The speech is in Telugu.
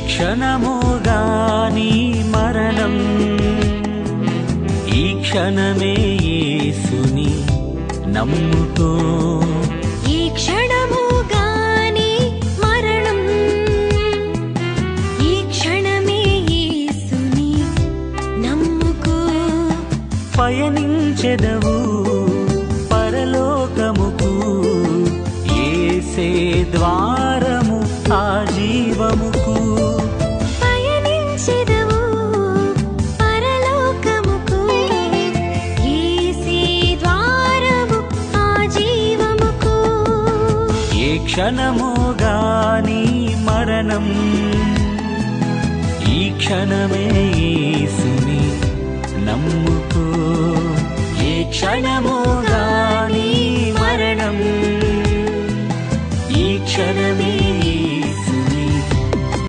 క్షణముగాని మరణం, ఈ క్షణమే యేసుని నమ్ముకో. ఈ క్షణముగాని మరణం, ఈ క్షణమే యేసుని నమ్ముకో. పయనించెదవు పరలోకముకు, యేసే ద్వారము ఆ జీవముకు. పయనించెదవు పరలోకముకు, యేసే ద్వారము ఆ జీవముకు. ఏ క్షణముగాని మరణం, ఈ క్షణమే యేసుని నమ్ముకో. ఏ క్షణముగాని